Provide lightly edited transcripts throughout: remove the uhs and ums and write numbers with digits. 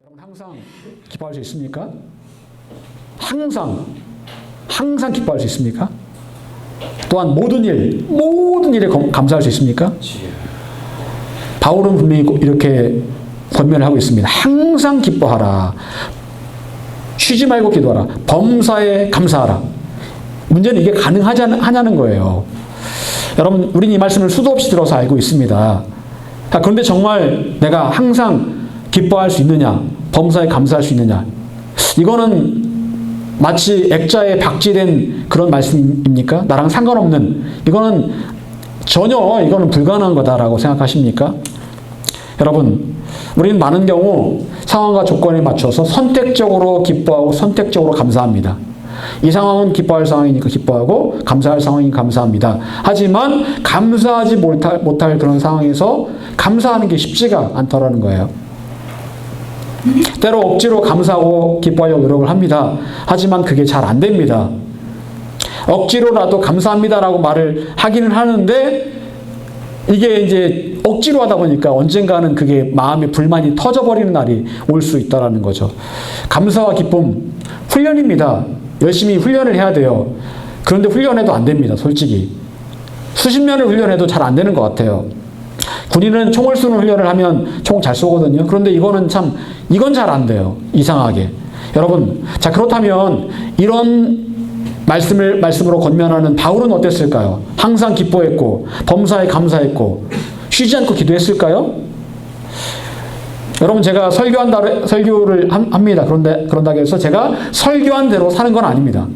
여러분 항상 기뻐할 수 있습니까? 항상 기뻐할 수 있습니까? 또한 모든 일에 감사할 수 있습니까? 바울은 분명히 이렇게 권면을 하고 있습니다. 항상 기뻐하라. 쉬지 말고 기도하라. 범사에 감사하라. 문제는 이게 가능하냐는 거예요. 여러분, 우리는 이 말씀을 수도 없이 들어서 알고 있습니다. 그런데 정말 내가 항상 기뻐할 수 있느냐? 범사에 감사할 수 있느냐? 이거는 마치 액자에 박제된 그런 말씀입니까? 나랑 상관없는, 이거는 불가능한 거다라고 생각하십니까? 여러분, 우리는 많은 경우 상황과 조건에 맞춰서 선택적으로 기뻐하고 선택적으로 감사합니다. 이 상황은 기뻐할 상황이니까 기뻐하고 감사할 상황이니까 감사합니다. 하지만 감사하지 못할 그런 상황에서 감사하는 게 쉽지가 않더라는 거예요. 때로 억지로 감사하고 기뻐하려고 노력을 합니다. 하지만 그게 잘 안 됩니다. 억지로라도 감사합니다라고 말을 하기는 하는데 이게 이제 억지로 하다 보니까 언젠가는 그게 마음의 불만이 터져버리는 날이 올 수 있다는 거죠. 감사와 기쁨, 훈련입니다. 열심히 훈련을 해야 돼요. 그런데 훈련해도 안 됩니다. 솔직히. 수십 년을 훈련해도 잘 안 되는 것 같아요. 군인은 총을 쏘는 훈련을 하면 총 잘 쏘거든요. 그런데 이건 잘 안 돼요. 이상하게. 여러분, 자, 그렇다면 이런 말씀으로 권면하는 바울은 어땠을까요? 항상 기뻐했고, 범사에 감사했고, 쉬지 않고 기도했을까요? 여러분, 제가 설교를 합니다. 그런다고 해서 제가 설교한 대로 사는 건 아닙니다.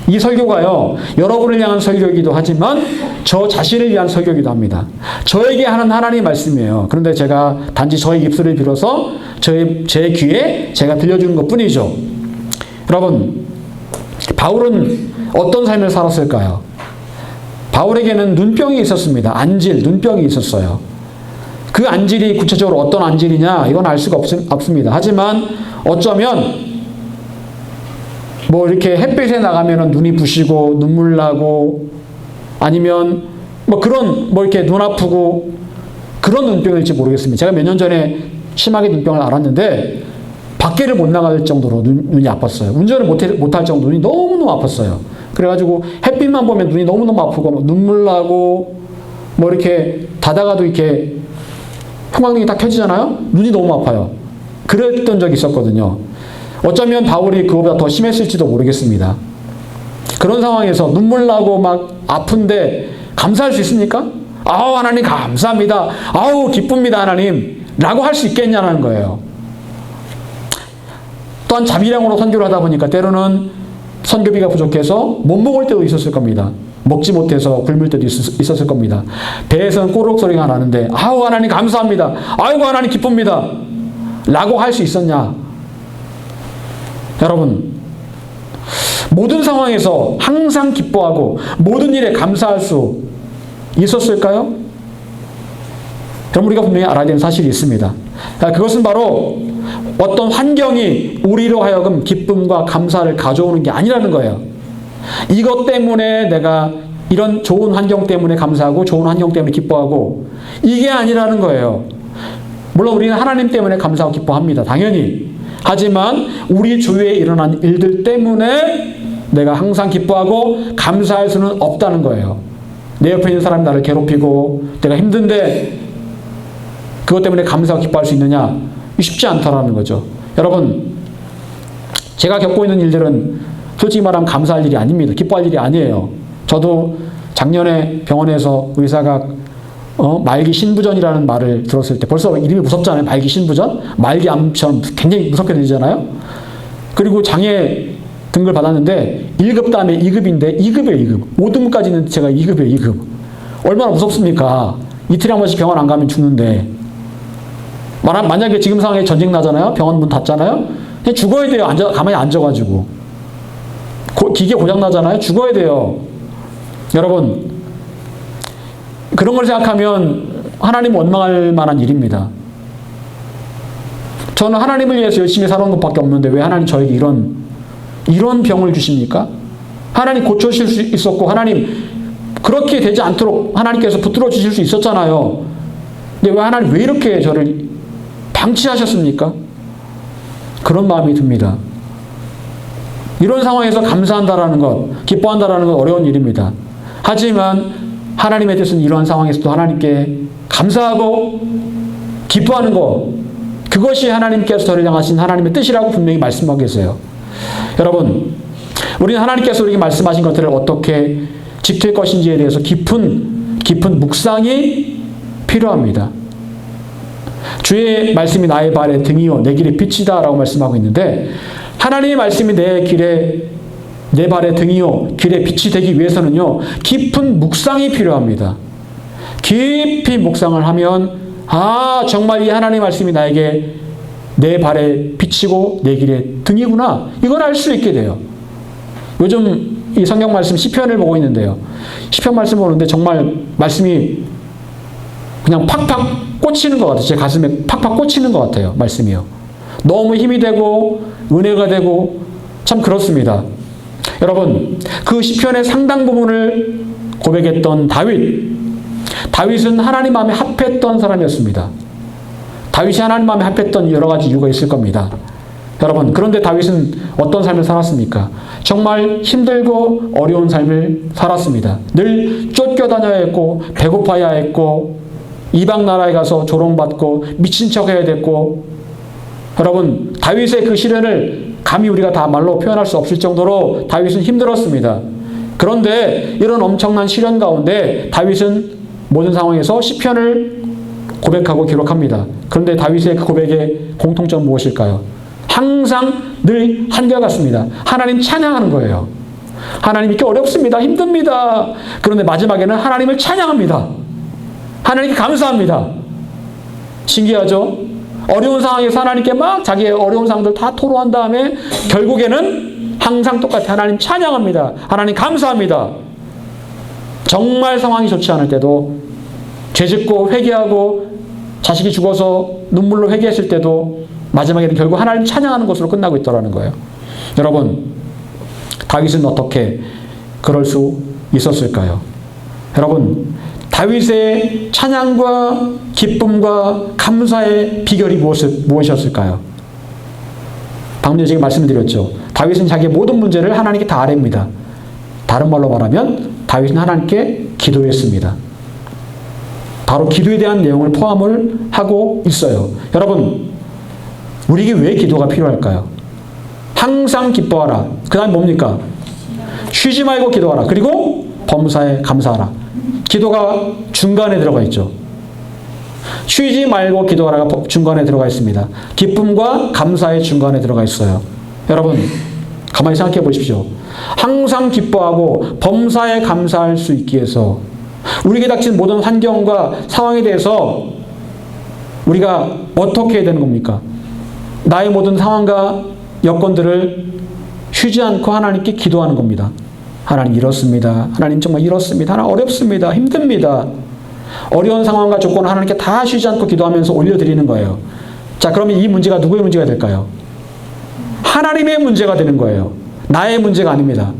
이 설교가요, 여러분을 향한 설교이기도 하지만 저 자신을 위한 설교이기도 합니다. 저에게 하는 하나님의 말씀이에요. 그런데 제가 단지 저의 입술을 빌어서 제 귀에 제가 들려주는 것 뿐이죠. 여러분, 바울은 어떤 삶을 살았을까요? 바울에게는 눈병이 있었습니다. 눈병이 있었어요. 그 안질이 구체적으로 어떤 안질이냐, 이건 알 수가 없습니다. 하지만 어쩌면 이렇게 햇빛에 나가면 눈이 부시고 눈물 나고 아니면 이렇게 눈 아프고 그런 눈병일지 모르겠습니다. 제가 몇 년 전에 심하게 눈병을 앓았는데 밖에를 못 나갈 정도로 눈이 아팠어요. 운전을 못할 정도로 눈이 너무너무 아팠어요. 그래가지고 햇빛만 보면 눈이 너무너무 아프고 눈물 나고 이렇게 자다가도 이렇게 형광등이 딱 켜지잖아요? 눈이 너무 아파요. 그랬던 적이 있었거든요. 어쩌면 바울이 그거보다 더 심했을지도 모르겠습니다. 그런 상황에서 눈물 나고 막 아픈데 감사할 수 있습니까? 아우, 하나님 감사합니다. 아우, 기쁩니다, 하나님. 라고 할 수 있겠냐는 거예요. 또한 자비량으로 선교를 하다 보니까 때로는 선교비가 부족해서 못 먹을 때도 있었을 겁니다. 먹지 못해서 굶을 때도 있었을 겁니다. 배에서는 꼬르륵 소리가 나는데 아우, 하나님 감사합니다. 아이고, 하나님 기쁩니다. 라고 할 수 있었냐? 여러분, 모든 상황에서 항상 기뻐하고 모든 일에 감사할 수 있었을까요? 그럼 우리가 분명히 알아야 되는 사실이 있습니다. 그것은 바로 어떤 환경이 우리로 하여금 기쁨과 감사를 가져오는 게 아니라는 거예요. 이것 때문에 내가 이런 좋은 환경 때문에 감사하고 좋은 환경 때문에 기뻐하고 이게 아니라는 거예요. 물론 우리는 하나님 때문에 감사하고 기뻐합니다. 당연히. 하지만 우리 주위에 일어난 일들 때문에 내가 항상 기뻐하고 감사할 수는 없다는 거예요. 내 옆에 있는 사람이 나를 괴롭히고 내가 힘든데 그것 때문에 감사하고 기뻐할 수 있느냐? 쉽지 않다라는 거죠. 여러분, 제가 겪고 있는 일들은 솔직히 말하면 감사할 일이 아닙니다. 기뻐할 일이 아니에요. 저도 작년에 병원에서 의사가 말기 신부전이라는 말을 들었을 때 벌써 이름이 무섭잖아요. 말기 신부전? 말기암처럼 굉장히 무섭게 들리잖아요. 그리고 장애 등급을 받았는데 1급 다음에 2급인데 2급이에요. 2급. 5등급까지는 제가 2급이에요. 2급. 얼마나 무섭습니까? 이틀에 한 번씩 병원 안 가면 죽는데. 만약에 지금 상황에 전쟁 나잖아요. 병원 문 닫잖아요. 그냥 죽어야 돼요. 가만히 앉아가지고. 기계 고장 나잖아요. 죽어야 돼요. 여러분, 그런 걸 생각하면 하나님 원망할 만한 일입니다. 저는 하나님을 위해서 열심히 살아온 것밖에 없는데 왜 하나님 저에게 이런 병을 주십니까? 하나님 고쳐주실 수 있었고 하나님 그렇게 되지 않도록 하나님께서 붙들어 주실 수 있었잖아요. 근데 왜 하나님 왜 이렇게 저를 방치하셨습니까? 그런 마음이 듭니다. 이런 상황에서 감사한다라는 것, 기뻐한다라는 건 어려운 일입니다. 하지만 하나님의 뜻은 이러한 상황에서도 하나님께 감사하고 기뻐하는 것, 그것이 하나님께서 저를 향하신 하나님의 뜻이라고 분명히 말씀하고 계세요. 여러분, 우리는 하나님께서 우리에게 말씀하신 것들을 어떻게 지킬 것인지에 대해서 깊은 묵상이 필요합니다. 주의 말씀이 나의 발에 등이요 내 길의 빛이다 라고 말씀하고 있는데, 하나님의 말씀이 내 발에 등이요 길의 빛이 되기 위해서는요, 깊은 묵상이 필요합니다. 깊이 묵상을 하면 정말 이 하나님의 말씀이 나에게 내 발에 빛이고 내 길의 등이구나, 이걸 알 수 있게 돼요. 요즘 이 성경 말씀 시편을 보고 있는데요, 시편 말씀 보는데 정말 말씀이 그냥 팍팍 꽂히는 것 같아요. 제 가슴에 팍팍 꽂히는 것 같아요. 말씀이요. 너무 힘이 되고 은혜가 되고 참 그렇습니다. 여러분, 그 시편의 상당 부분을 고백했던 다윗은 하나님 마음에 합했던 사람이었습니다. 다윗이 하나님 마음에 합했던 여러 가지 이유가 있을 겁니다. 여러분, 그런데 다윗은 어떤 삶을 살았습니까? 정말 힘들고 어려운 삶을 살았습니다. 늘 쫓겨다녀야 했고, 배고파야 했고, 이방 나라에 가서 조롱받고 미친 척 해야 됐고, 여러분, 다윗의 그 시련을 감히 우리가 다 말로 표현할 수 없을 정도로 다윗은 힘들었습니다. 그런데 이런 엄청난 시련 가운데 다윗은 모든 상황에서 시편을 고백하고 기록합니다. 그런데 다윗의 그 고백의 공통점은 무엇일까요? 항상 늘 한결같습니다. 하나님 찬양하는 거예요. 하나님 이렇게 어렵습니다. 힘듭니다. 그런데 마지막에는 하나님을 찬양합니다. 하나님께 감사합니다. 신기하죠? 어려운 상황에서 하나님께 막 자기의 어려운 상황들 다 토로한 다음에 결국에는 항상 똑같아 하나님 찬양합니다. 하나님 감사합니다. 정말 상황이 좋지 않을 때도, 죄짓고 회개하고 자식이 죽어서 눈물로 회개했을 때도 마지막에는 결국 하나님 찬양하는 것으로 끝나고 있더라는 거예요. 여러분, 다윗은 어떻게 그럴 수 있었을까요? 여러분, 다윗의 찬양과 기쁨과 감사의 비결이 무엇이었을까요? 방금 전에 제가 말씀드렸죠. 다윗은 자기의 모든 문제를 하나님께 다 아뢰입니다. 다른 말로 말하면 다윗은 하나님께 기도했습니다. 바로 기도에 대한 내용을 포함을 하고 있어요. 여러분, 우리에게 왜 기도가 필요할까요? 항상 기뻐하라. 그 다음 뭡니까? 쉬지 말고 기도하라. 그리고 범사에 감사하라. 기도가 중간에 들어가 있죠. 쉬지 말고 기도하라가 중간에 들어가 있습니다. 기쁨과 감사의 중간에 들어가 있어요. 여러분, 가만히 생각해 보십시오. 항상 기뻐하고 범사에 감사할 수 있기 위해서 우리에게 닥친 모든 환경과 상황에 대해서 우리가 어떻게 해야 되는 겁니까? 나의 모든 상황과 여건들을 쉬지 않고 하나님께 기도하는 겁니다. 하나님 이렇습니다. 하나님 정말 이렇습니다. 하나님 어렵습니다. 힘듭니다. 어려운 상황과 조건을 하나님께 다 쉬지 않고 기도하면서 올려드리는 거예요. 자, 그러면 이 문제가 누구의 문제가 될까요? 하나님의 문제가 되는 거예요. 나의 문제가 아닙니다.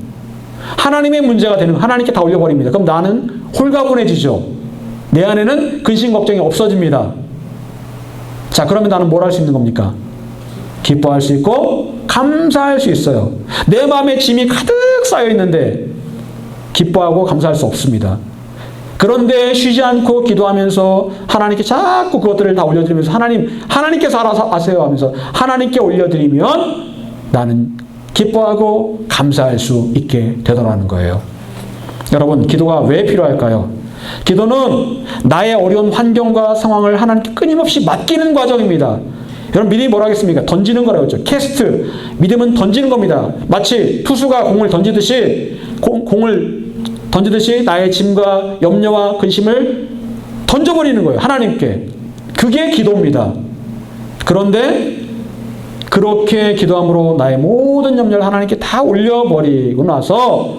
하나님의 문제가 되는, 하나님께 다 올려버립니다. 그럼 나는 홀가분해지죠. 내 안에는 근심 걱정이 없어집니다. 자, 그러면 나는 뭘 할 수 있는 겁니까? 기뻐할 수 있고 감사할 수 있어요. 내 마음에 짐이 가득 쌓여 있는데 기뻐하고 감사할 수 없습니다. 그런데 쉬지 않고 기도하면서 하나님께 자꾸 그것들을 다 올려드리면서 하나님께서 알아서 아세요 하면서 하나님께 올려드리면 나는 기뻐하고 감사할 수 있게 되더라는 거예요. 여러분, 기도가 왜 필요할까요? 기도는 나의 어려운 환경과 상황을 하나님께 끊임없이 맡기는 과정입니다. 여러분, 믿음이 뭐라 하겠습니까? 던지는 거라고 했죠. 캐스트. 믿음은 던지는 겁니다. 마치 투수가 공을 던지듯이 나의 짐과 염려와 근심을 던져버리는 거예요. 하나님께. 그게 기도입니다. 그런데 그렇게 기도함으로 나의 모든 염려를 하나님께 다 올려버리고 나서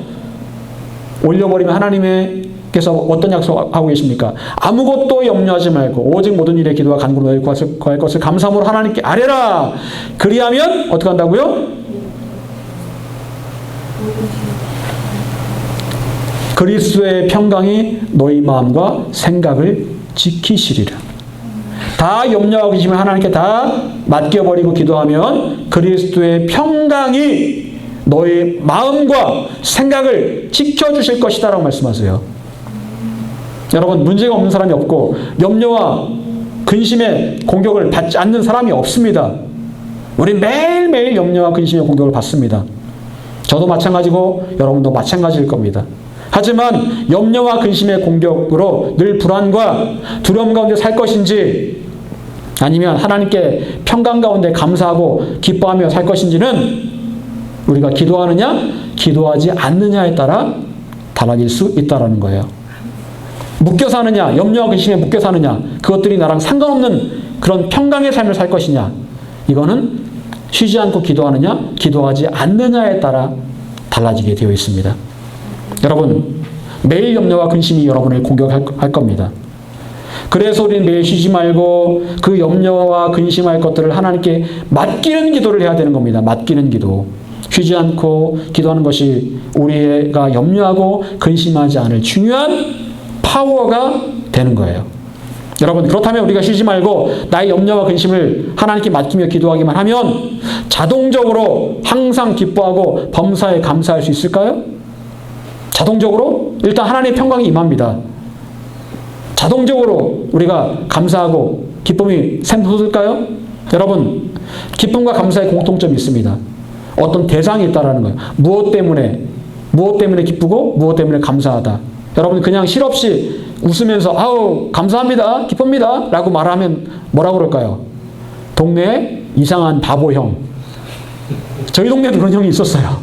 올려버리면 하나님께서 어떤 약속하고 계십니까? 아무것도 염려하지 말고 오직 모든 일에 기도와 간구로 너희 구할 것을 감사함으로 하나님께 아뢰라. 그리하면 어떻게 한다고요? 그리스도의 평강이 너희 마음과 생각을 지키시리라. 다 염려하고 계시면 하나님께 다 맡겨버리고 기도하면 그리스도의 평강이 너의 마음과 생각을 지켜주실 것이다 라고 말씀하세요. 여러분, 문제가 없는 사람이 없고 염려와 근심의 공격을 받지 않는 사람이 없습니다. 우리 매일매일 염려와 근심의 공격을 받습니다. 저도 마찬가지고 여러분도 마찬가지일 겁니다. 하지만 염려와 근심의 공격으로 늘 불안과 두려움 가운데 살 것인지 아니면 하나님께 평강 가운데 감사하고 기뻐하며 살 것인지는 우리가 기도하느냐 기도하지 않느냐에 따라 달라질 수 있다는 거예요. 묶여 사느냐, 염려와 근심에 묶여 사느냐, 그것들이 나랑 상관없는 그런 평강의 삶을 살 것이냐, 이거는 쉬지 않고 기도하느냐 기도하지 않느냐에 따라 달라지게 되어 있습니다. 여러분, 매일 염려와 근심이 여러분을 공격할 겁니다. 그래서 우리는 매일 쉬지 말고 그 염려와 근심할 것들을 하나님께 맡기는 기도를 해야 되는 겁니다. 맡기는 기도. 쉬지 않고 기도하는 것이 우리가 염려하고 근심하지 않을 중요한 파워가 되는 거예요. 여러분, 그렇다면 우리가 쉬지 말고 나의 염려와 근심을 하나님께 맡기며 기도하기만 하면 자동적으로 항상 기뻐하고 범사에 감사할 수 있을까요? 자동적으로? 일단 하나님의 평강이 임합니다. 자동적으로 우리가 감사하고 기쁨이 샘솟을까요? 여러분, 기쁨과 감사의 공통점이 있습니다. 어떤 대상이 있다라는 거예요. 무엇 때문에 기쁘고 무엇 때문에 감사하다. 여러분, 그냥 실없이 웃으면서 아우 감사합니다, 기쁩니다 라고 말하면 뭐라고 그럴까요? 동네에 이상한 바보형. 저희 동네에도 그런 형이 있었어요.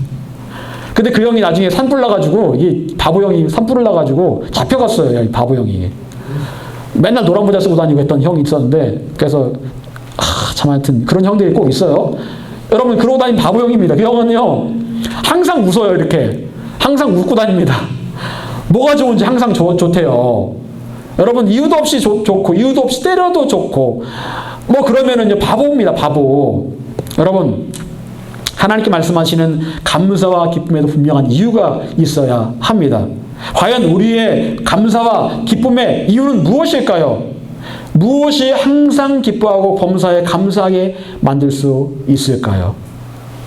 근데 그 형이 나중에 산불 나가지고, 이 바보형이 산불을 나가지고 잡혀갔어요. 이 바보형이. 맨날 노란 모자 쓰고 다니고 했던 형이 있었는데, 그래서 참 하여튼 그런 형들이 꼭 있어요. 여러분, 그러고 다니는 바보형입니다. 그 형은요 항상 웃어요. 이렇게 항상 웃고 다닙니다. 뭐가 좋은지 항상 좋대요. 여러분, 이유도 없이 좋고 이유도 없이 때려도 좋고 뭐 그러면은 바보입니다. 바보. 여러분, 하나님께 말씀하시는 감사와 기쁨에도 분명한 이유가 있어야 합니다. 과연 우리의 감사와 기쁨의 이유는 무엇일까요? 무엇이 항상 기뻐하고 범사에 감사하게 만들 수 있을까요?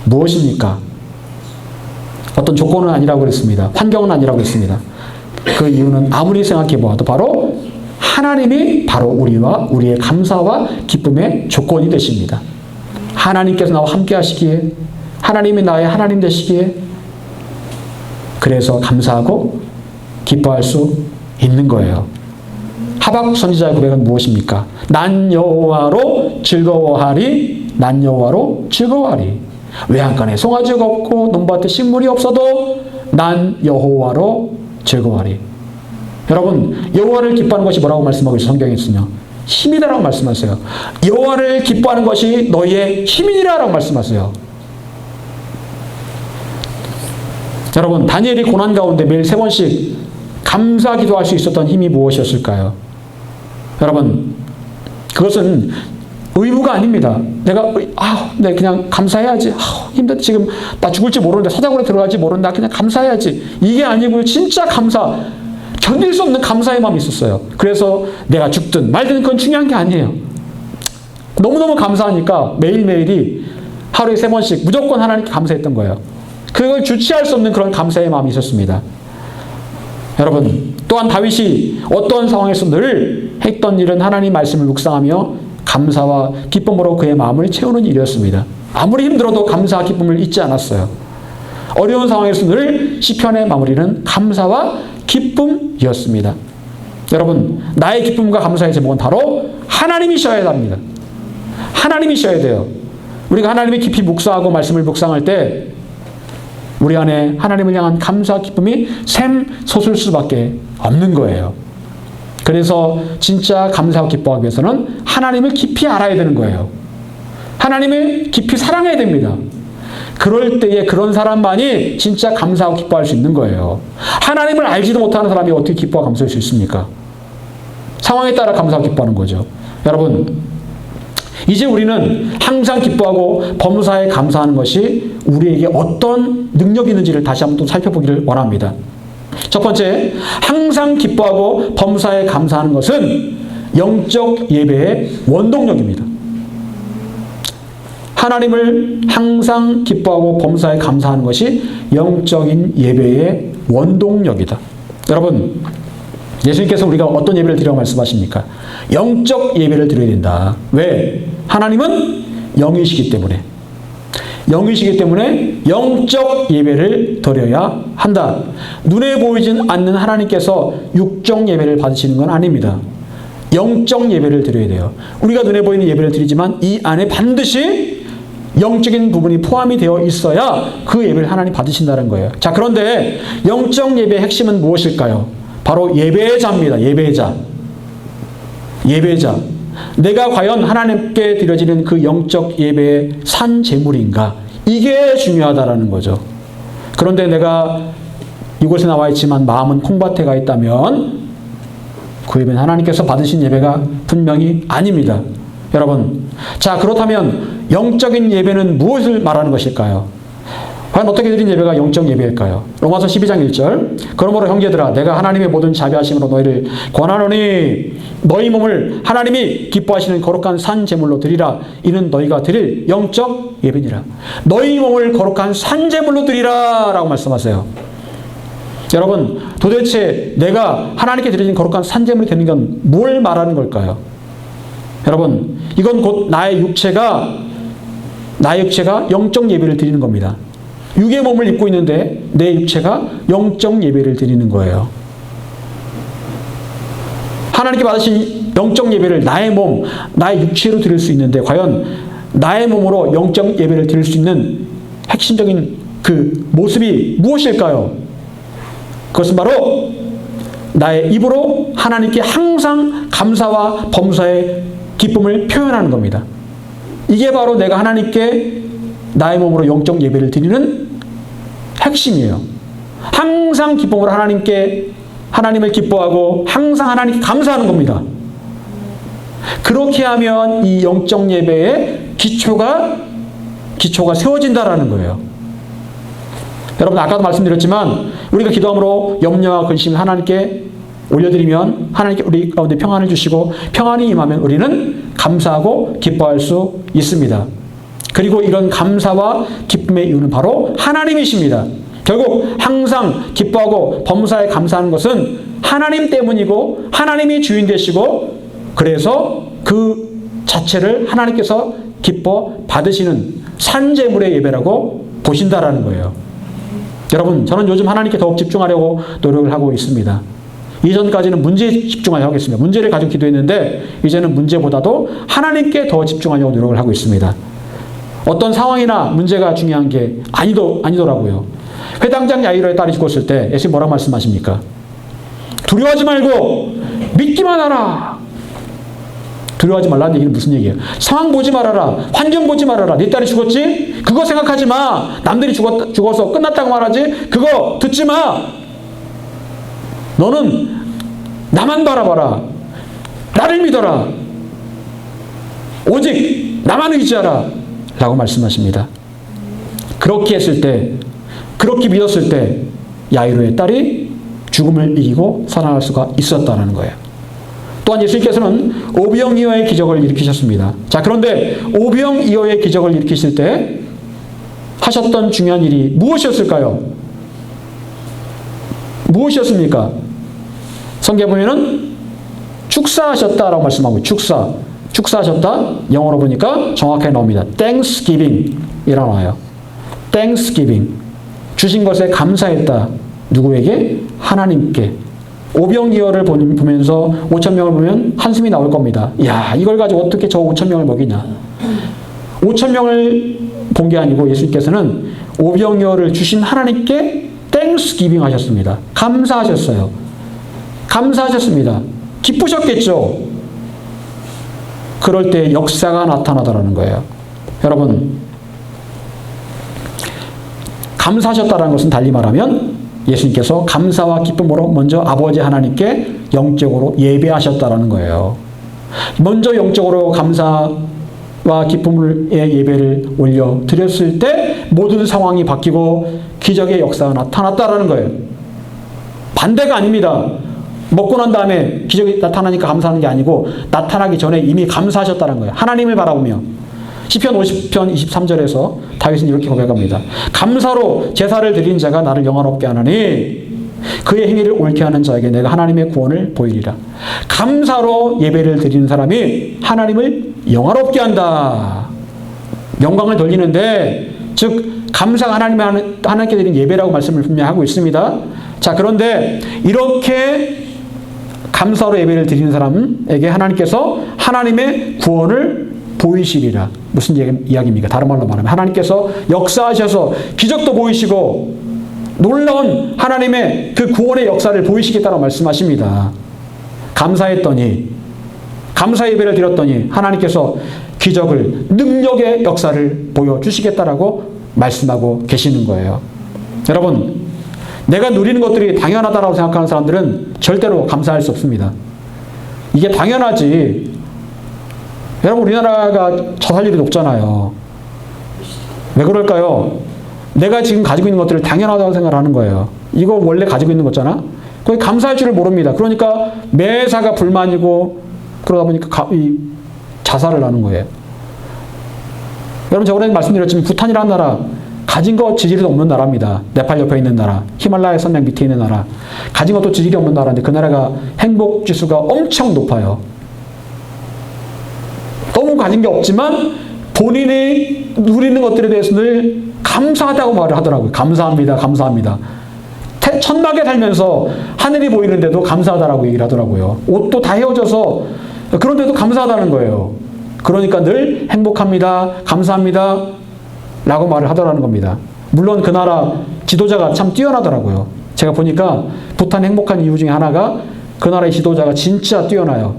무엇입니까? 어떤 조건은 아니라고 그랬습니다. 환경은 아니라고 했습니다. 그 이유는 아무리 생각해 보아도 바로 하나님이 바로 우리와 우리의 감사와 기쁨의 조건이 되십니다. 하나님께서 나와 함께 하시기에, 하나님이 나의 하나님 되시기에, 그래서 감사하고 기뻐할 수 있는 거예요. 하박국 선지자의 고백은 무엇입니까? 난 여호와로 즐거워하리, 난 여호와로 즐거워하리. 외양간에 송아지가 없고 논밭에 식물이 없어도 난 여호와로 즐거워하리. 여러분, 여호와를 기뻐하는 것이 뭐라고 말씀하고 있어요? 성경에서는요, 힘이다라고 말씀하세요. 여호와를 기뻐하는 것이 너희의 힘이라고 말씀하세요. 여러분, 다니엘이 고난 가운데 매일 3번씩 감사 기도할 수 있었던 힘이 무엇이었을까요? 여러분, 그것은 의무가 아닙니다. 내가 그냥 감사해야지. 힘들다. 지금 나 죽을지 모르는데, 사자굴에 들어갈지 모르는데 나 그냥 감사해야지. 이게 아니고요. 진짜 감사, 견딜 수 없는 감사의 마음이 있었어요. 그래서 내가 죽든 말든 그건 중요한 게 아니에요. 너무너무 감사하니까 매일매일이 하루에 3번씩 무조건 하나님께 감사했던 거예요. 그걸 주체할 수 없는 그런 감사의 마음이 있었습니다. 여러분, 또한 다윗이 어떤 상황에서 늘 했던 일은 하나님 말씀을 묵상하며 감사와 기쁨으로 그의 마음을 채우는 일이었습니다. 아무리 힘들어도 감사와 기쁨을 잊지 않았어요. 어려운 상황에서 늘 시편의 마무리는 감사와 기쁨이었습니다. 여러분, 나의 기쁨과 감사의 제목은 바로 하나님이셔야 합니다. 하나님이셔야 돼요. 우리가 하나님의 깊이 묵상하고 말씀을 묵상할 때 우리 안에 하나님을 향한 감사와 기쁨이 샘솟을 수밖에 없는 거예요. 그래서 진짜 감사하고 기뻐하기 위해서는 하나님을 깊이 알아야 되는 거예요. 하나님을 깊이 사랑해야 됩니다. 그럴 때에 그런 사람만이 진짜 감사하고 기뻐할 수 있는 거예요. 하나님을 알지도 못하는 사람이 어떻게 기뻐하고 감사할 수 있습니까? 상황에 따라 감사하고 기뻐하는 거죠. 여러분, 이제 우리는 항상 기뻐하고 범사에 감사하는 것이 우리에게 어떤 능력이 있는지를 다시 한번 또 살펴보기를 원합니다. 첫 번째, 항상 기뻐하고 범사에 감사하는 것은 영적 예배의 원동력입니다. 하나님을 항상 기뻐하고 범사에 감사하는 것이 영적인 예배의 원동력이다. 여러분, 예수님께서 우리가 어떤 예배를 드리라고 말씀하십니까? 영적 예배를 드려야 된다. 왜? 하나님은 영이시기 때문에. 영이시기 때문에 영적 예배를 드려야 한다. 눈에 보이진 않는 하나님께서 육적 예배를 받으시는 건 아닙니다. 영적 예배를 드려야 돼요. 우리가 눈에 보이는 예배를 드리지만 이 안에 반드시 영적인 부분이 포함이 되어 있어야 그 예배를 하나님 받으신다는 거예요. 자, 그런데 영적 예배의 핵심은 무엇일까요? 바로 예배자입니다. 예배자. 예배자. 내가 과연 하나님께 드려지는 그 영적 예배의 산 제물인가? 이게 중요하다라는 거죠. 그런데 내가 이곳에 나와 있지만 마음은 콩밭에 가 있다면 그 예배는 하나님께서 받으신 예배가 분명히 아닙니다. 여러분, 자, 그렇다면 영적인 예배는 무엇을 말하는 것일까요? 과연 어떻게 드린 예배가 영적 예배일까요? 로마서 12장 1절. 그러므로 형제들아, 내가 하나님의 모든 자비하심으로 너희를 권하노니 너희 몸을 하나님이 기뻐하시는 거룩한 산 제물로 드리라. 이는 너희가 드릴 영적 예배니라. 너희 몸을 거룩한 산 제물로 드리라 라고 말씀하세요. 여러분, 도대체 내가 하나님께 드려진 거룩한 산 제물이 되는 건 뭘 말하는 걸까요? 여러분, 이건 곧 나의 육체가 영적 예배를 드리는 겁니다. 육의 몸을 입고 있는데 내 육체가 영적 예배를 드리는 거예요. 하나님께 받으신 영적 예배를 나의 몸, 나의 육체로 드릴 수 있는데 과연 나의 몸으로 영적 예배를 드릴 수 있는 핵심적인 그 모습이 무엇일까요? 그것은 바로 나의 입으로 하나님께 항상 감사와 범사의 기쁨을 표현하는 겁니다. 이게 바로 내가 하나님께 나의 몸으로 영적 예배를 드리는 핵심이에요. 항상 기쁨으로 하나님을 기뻐하고 항상 하나님께 감사하는 겁니다. 그렇게 하면 이 영적 예배의 기초가 세워진다라는 거예요. 여러분, 아까도 말씀드렸지만 우리가 기도함으로 염려와 근심을 하나님께 올려드리면 하나님께 우리 가운데 평안을 주시고 평안이 임하면 우리는 감사하고 기뻐할 수 있습니다. 그리고 이런 감사와 기쁨의 이유는 바로 하나님이십니다. 결국 항상 기뻐하고 범사에 감사하는 것은 하나님 때문이고 하나님이 주인 되시고 그래서 그 자체를 하나님께서 기뻐 받으시는 산제물의 예배라고 보신다라는 거예요. 여러분, 저는 요즘 하나님께 더욱 집중하려고 노력을 하고 있습니다. 이전까지는 문제에 집중하려고 하겠습니다. 문제를 가지고 기도했는데 이제는 문제보다도 하나님께 더 집중하려고 노력을 하고 있습니다. 어떤 상황이나 문제가 중요한 게 아니더라고요. 회당장 야이로의 딸이 죽었을 때 예수님 뭐라고 말씀하십니까? 두려워하지 말고 믿기만 하라. 두려워하지 말라는 얘기는 무슨 얘기예요? 상황 보지 말아라. 환경 보지 말아라. 네 딸이 죽었지? 그거 생각하지 마. 남들이 죽어서 끝났다고 말하지? 그거 듣지 마. 너는 나만 바라봐라. 나를 믿어라. 오직 나만 의지하라. 라고 말씀하십니다. 그렇게 했을 때, 그렇게 믿었을 때 야이로의 딸이 죽음을 이기고 살아날 수가 있었다는 거예요. 또한 예수님께서는 오병이어의 기적을 일으키셨습니다. 자, 그런데 오병이어의 기적을 일으키실 때 하셨던 중요한 일이 무엇이었을까요? 무엇이었습니까? 성경에 보면은 축사하셨다라고 말씀하고 축사하셨다. 영어로 보니까 정확하게 나옵니다. Thanksgiving이라고 나와요. Thanksgiving. 주신 것에 감사했다. 누구에게? 하나님께. 오병이어를 보면서 5,000명을 보면 한숨이 나올 겁니다. 야, 이걸 가지고 어떻게 저 5,000명을 먹이냐. 5,000명을 본 게 아니고 예수님께서는 오병이어를 주신 하나님께 땡스기빙 하셨습니다. 감사하셨어요. 감사하셨습니다. 기쁘셨겠죠. 그럴 때 역사가 나타나더라는 거예요. 여러분, 감사하셨다는 것은 달리 말하면 예수님께서 감사와 기쁨으로 먼저 아버지 하나님께 영적으로 예배하셨다는 거예요. 먼저 영적으로 감사와 기쁨의 예배를 올려드렸을 때 모든 상황이 바뀌고 기적의 역사가 나타났다는 거예요. 반대가 아닙니다. 먹고 난 다음에 기적이 나타나니까 감사하는 게 아니고 나타나기 전에 이미 감사하셨다는 거예요. 하나님을 바라보며. 시편 50편 23절에서 다윗은 이렇게 고백합니다. 감사로 제사를 드린 자가 나를 영화롭게 하나니 그의 행위를 옳게 하는 자에게 내가 하나님의 구원을 보이리라. 감사로 예배를 드리는 사람이 하나님을 영화롭게 한다. 영광을 돌리는데, 즉 감사가 하나님께 드린 예배라고 말씀을 분명히 하고 있습니다. 자, 그런데 이렇게 감사로 예배를 드리는 사람에게 하나님께서 하나님의 구원을 보이시리라. 무슨 이야기입니까? 다른 말로 말하면 하나님께서 역사하셔서 기적도 보이시고 놀라운 하나님의 그 구원의 역사를 보이시겠다고 말씀하십니다. 감사했더니, 감사 예배를 드렸더니 하나님께서 기적을, 능력의 역사를 보여주시겠다라고 말씀하고 계시는 거예요. 여러분, 내가 누리는 것들이 당연하다고 생각하는 사람들은 절대로 감사할 수 없습니다. 이게 당연하지. 여러분, 우리나라가 자살률이 높잖아요. 왜 그럴까요? 내가 지금 가지고 있는 것들을 당연하다고 생각하는 거예요. 이거 원래 가지고 있는 거잖아? 거기 감사할 줄을 모릅니다. 그러니까 매사가 불만이고 그러다 보니까 자살을 하는 거예요. 여러분, 저번에 말씀드렸지만 부탄이라는 나라, 가진 거 지질이 없는 나라입니다. 네팔 옆에 있는 나라, 히말라야 산맥 밑에 있는 나라, 가진 것도 지질이 없는 나라인데 그 나라가 행복 지수가 엄청 높아요. 너무 가진 게 없지만 본인이 누리는 것들에 대해서 늘 감사하다고 말을 하더라고요. 감사합니다. 감사합니다. 천막에 살면서 하늘이 보이는데도 감사하다라고 얘기를 하더라고요. 옷도 다 헤어져서 그런데도 감사하다는 거예요. 그러니까 늘 행복합니다. 감사합니다. 라고 말을 하더라는 겁니다. 물론 그 나라 지도자가 참 뛰어나더라고요. 제가 보니까 부탄이 행복한 이유 중에 하나가 그 나라의 지도자가 진짜 뛰어나요.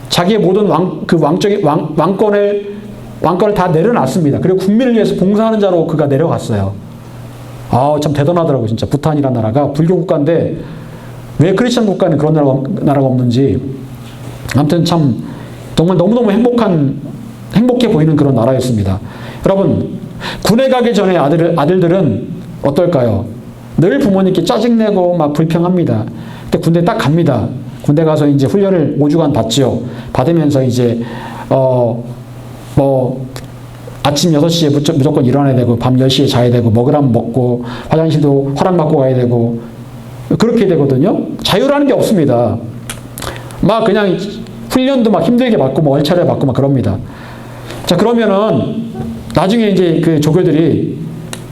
자기의 모든 왕권을 다 내려놨습니다. 그리고 국민을 위해서 봉사하는 자로 그가 내려갔어요. 참 대단하더라고요. 진짜 부탄이라는 나라가 불교 국가인데 왜 크리스천 국가는 그런 나라가 없는지. 아무튼 참 정말 너무너무 행복해 보이는 그런 나라였습니다. 여러분, 군에 가기 전에 아들들은 어떨까요? 늘 부모님께 짜증내고 막 불평합니다. 근데 군대 딱 갑니다. 군대 가서 이제 훈련을 5주간 받지요. 받으면서 이제 아침 6시에 무조건 일어나야 되고 밤 10시에 자야 되고 먹으라면 먹고 화장실도 허락받고 가야 되고 그렇게 되거든요. 자유라는 게 없습니다. 막 그냥 훈련도 막 힘들게 받고 뭐 얼차려 받고 막 그럽니다. 자, 그러면은 나중에 이제 그 조교들이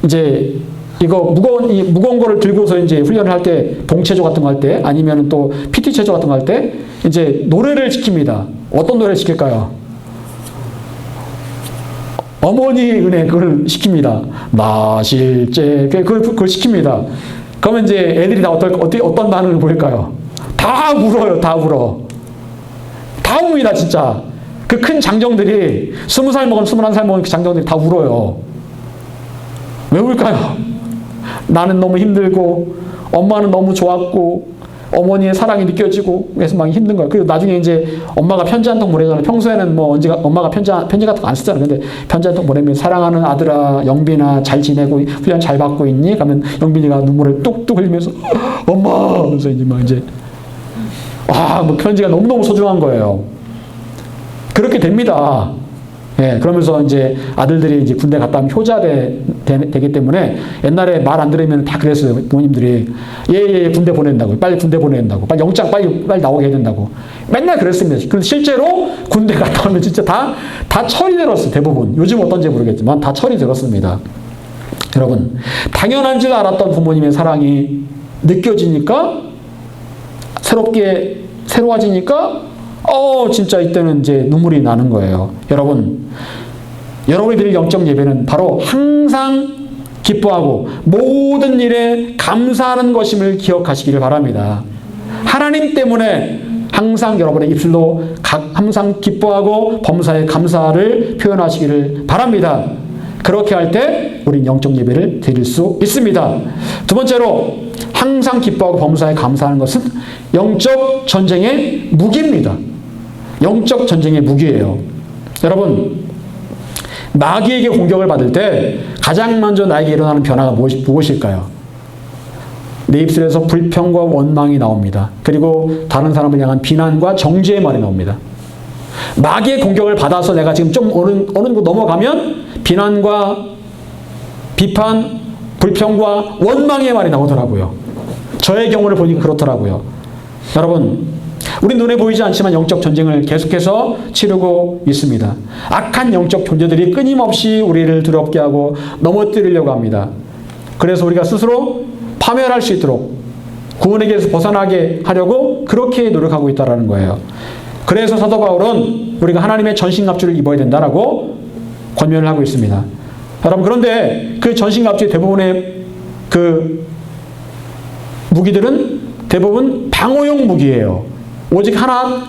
이제 이거 무거운 거를 들고서 이제 훈련을 할 때 동체조 같은 거 할 때 아니면 또 PT 체조 같은 거 할 때 이제 노래를 시킵니다. 어떤 노래를 시킬까요? 어머니 은혜 그걸 시킵니다. 나 실제 그걸 시킵니다. 그러면 이제 애들이 다 어떤 반응을 보일까요? 다 울어요. 다 울어. 다 웁니다, 진짜. 그 큰 장정들이 20살 먹은 21살 먹은 그 장정들이 다 울어요. 왜 울까요? 나는 너무 힘들고 엄마는 너무 좋았고 어머니의 사랑이 느껴지고 그래서 막 힘든 거예요. 그리고 나중에 이제 엄마가 편지 한 통 보내잖아요. 평소에는 뭐 엄마가 편지 같은 거 안 쓰잖아요. 근데 편지 한 통 보내면 사랑하는 아들아, 영빈아 잘 지내고 훈련 잘 받고 있니? 그러면 영빈이가 눈물을 뚝뚝 흘리면서 엄마 하면서 이제 막 이제 뭐 편지가 너무너무 소중한 거예요. 그렇게 됩니다. 예, 그러면서 이제 아들들이 이제 군대 갔다 오면 효자되기 때문에 옛날에 말 안 들으면 다 그랬어요. 부모님들이 예, 군대 보낸다고. 빨리 군대 보낸다고. 빨리 영장 빨리 나오게 해야 된다고. 맨날 그랬습니다. 그런데 실제로 군대 갔다 오면 진짜 다 처리되었어요. 대부분. 요즘 어떤지 모르겠지만 다 처리되었습니다. 여러분, 당연한 줄 알았던 부모님의 사랑이 느껴지니까 새로워지니까 진짜 이때는 이제 눈물이 나는 거예요. 여러분, 여러분이 드릴 영적 예배는 바로 항상 기뻐하고 모든 일에 감사하는 것임을 기억하시기를 바랍니다. 하나님 때문에 항상 여러분의 입술로 항상 기뻐하고 범사에 감사를 표현하시기를 바랍니다. 그렇게 할 때 우린 영적 예배를 드릴 수 있습니다. 두 번째로, 항상 기뻐하고 범사에 감사하는 것은 영적 전쟁의 무기입니다. 영적 전쟁의 무기예요. 여러분, 마귀에게 공격을 받을 때 가장 먼저 나에게 일어나는 변화가 무엇일까요? 내 입술에서 불평과 원망이 나옵니다. 그리고 다른 사람을 향한 비난과 정죄의 말이 나옵니다. 마귀의 공격을 받아서 내가 지금 좀 어느 정도 넘어가면 비난과 비판, 불평과 원망의 말이 나오더라고요. 저의 경우를 보니까 그렇더라고요. 여러분, 우리 눈에 보이지 않지만 영적 전쟁을 계속해서 치르고 있습니다. 악한 영적 존재들이 끊임없이 우리를 두렵게 하고 넘어뜨리려고 합니다. 그래서 우리가 스스로 파멸할 수 있도록 구원에게서 벗어나게 하려고 그렇게 노력하고 있다는 거예요. 그래서 사도 바울은 우리가 하나님의 전신갑주를 입어야 된다라고 권면을 하고 있습니다. 여러분, 그런데 그 전신갑주의 대부분의 그 무기들은 대부분 방어용 무기예요. 오직 하나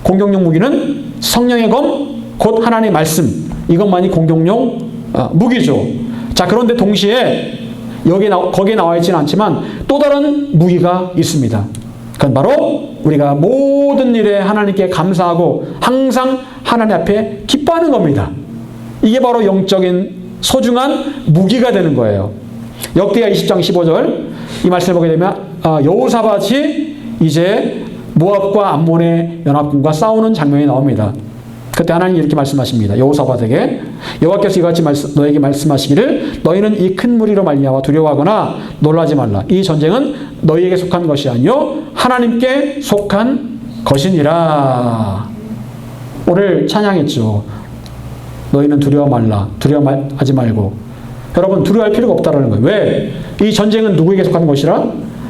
공격용 무기는 성령의 검, 곧 하나님의 말씀. 이것만이 공격용 무기죠. 자, 그런데 동시에 거기에 나와 있지는 않지만 또 다른 무기가 있습니다. 그건 바로 우리가 모든 일에 하나님께 감사하고 항상 하나님 앞에 기뻐하는 겁니다. 이게 바로 영적인 소중한 무기가 되는 거예요. 역대하 20장 15절 이 말씀을 보게 되면 여호사밧이 이제 모압과 암몬의 연합군과 싸우는 장면이 나옵니다. 그때 하나님이 이렇게 말씀하십니다. 여호사밧에게 여호와께서 이같이 너에게 말씀하시기를 너희는 이 큰 무리로 말미암아 두려워하거나 놀라지 말라. 이 전쟁은 너희에게 속한 것이 아니요 하나님께 속한 것이니라. 오늘 찬양했죠. 너희는 두려워 말라. 두려워하지 말고. 여러분, 두려워할 필요가 없다라는 거예요. 왜? 이 전쟁은 누구에게 속한 것이라?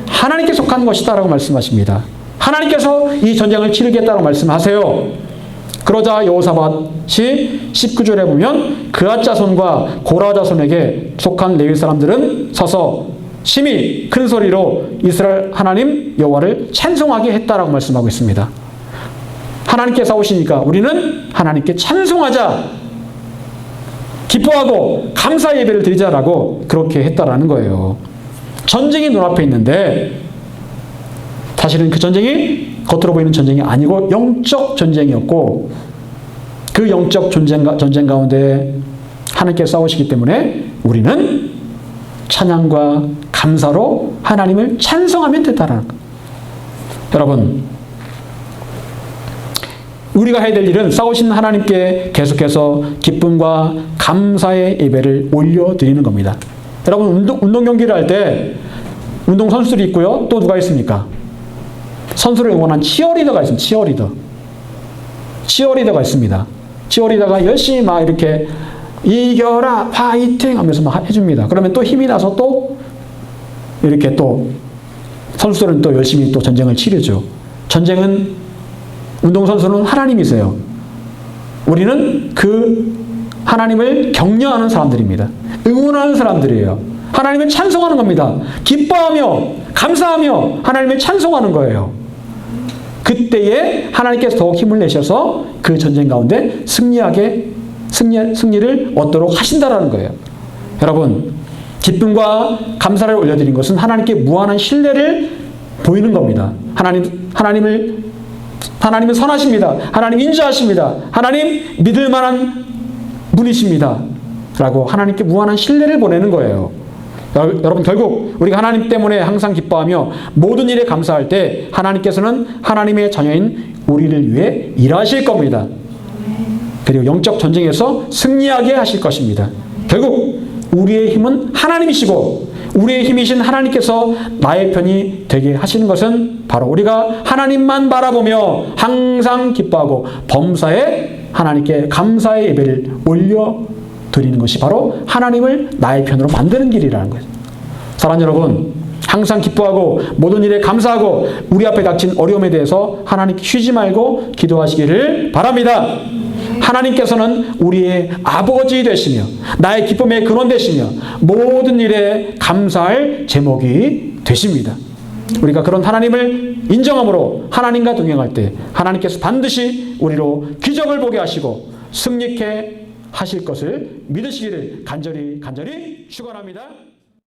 하나님께 속한 것이다라고 말씀하십니다. 하나님께서 이 전쟁을 치르겠다고 말씀하세요. 그러자 여호사밧이 19절에 보면 그앗 자손과 고라 자손에게 속한 레위 사람들은 서서 심히 큰 소리로 이스라엘 하나님 여호와를 찬송하게 했다라고 말씀하고 있습니다. 하나님께 싸우시니까 우리는 하나님께 찬송하자, 기뻐하고 감사 예배를 드리자라고 그렇게 했다라는 거예요. 전쟁이 눈앞에 있는데 사실은 그 전쟁이 겉으로 보이는 전쟁이 아니고 영적 전쟁이었고 그 영적 전쟁 가운데 하나님께 싸우시기 때문에 우리는 찬양과 감사로 하나님을 찬송하면 된다는 거예요. 여러분, 우리가 해야 될 일은 싸우신 하나님께 계속해서 기쁨과 감사의 예배를 올려드리는 겁니다. 여러분, 운동 경기를 할 때 운동 선수들이 있고요. 또 누가 있습니까? 선수를 응원한 치어리더가 있습니다. 치어리더가 있습니다. 치어리더가 열심히 막 이렇게 이겨라 파이팅 하면서 막 해줍니다. 그러면 또 힘이 나서 또 이렇게 또 선수들은 또 열심히 또 전쟁을 치르죠. 전쟁은 운동선수는 하나님이세요. 우리는 그 하나님을 격려하는 사람들입니다. 응원하는 사람들이에요. 하나님을 찬송하는 겁니다. 기뻐하며 감사하며 하나님을 찬송하는 거예요. 그때에 하나님께서 더욱 힘을 내셔서 그 전쟁 가운데 승리를 얻도록 하신다라는 거예요. 여러분, 기쁨과 감사를 올려드린 것은 하나님께 무한한 신뢰를 보이는 겁니다. 하나님은 선하십니다. 하나님 인자하십니다. 하나님 믿을 만한 분이십니다. 라고 하나님께 무한한 신뢰를 보내는 거예요. 여러분, 결국 우리가 하나님 때문에 항상 기뻐하며 모든 일에 감사할 때 하나님께서는 하나님의 자녀인 우리를 위해 일하실 겁니다. 그리고 영적 전쟁에서 승리하게 하실 것입니다. 결국 우리의 힘은 하나님이시고 우리의 힘이신 하나님께서 나의 편이 되게 하시는 것은 바로 우리가 하나님만 바라보며 항상 기뻐하고 범사에 하나님께 감사의 예배를 올려드리는 것이 바로 하나님을 나의 편으로 만드는 길이라는 거예요. 사랑하는 여러분, 항상 기뻐하고 모든 일에 감사하고 우리 앞에 닥친 어려움에 대해서 하나님께 쉬지 말고 기도하시기를 바랍니다. 하나님께서는 우리의 아버지 되시며 나의 기쁨의 근원 되시며 모든 일에 감사할 제목이 되십니다. 우리가 그런 하나님을 인정함으로 하나님과 동행할 때 하나님께서 반드시 우리로 기적을 보게 하시고 승리케 하실 것을 믿으시기를 간절히 축원합니다.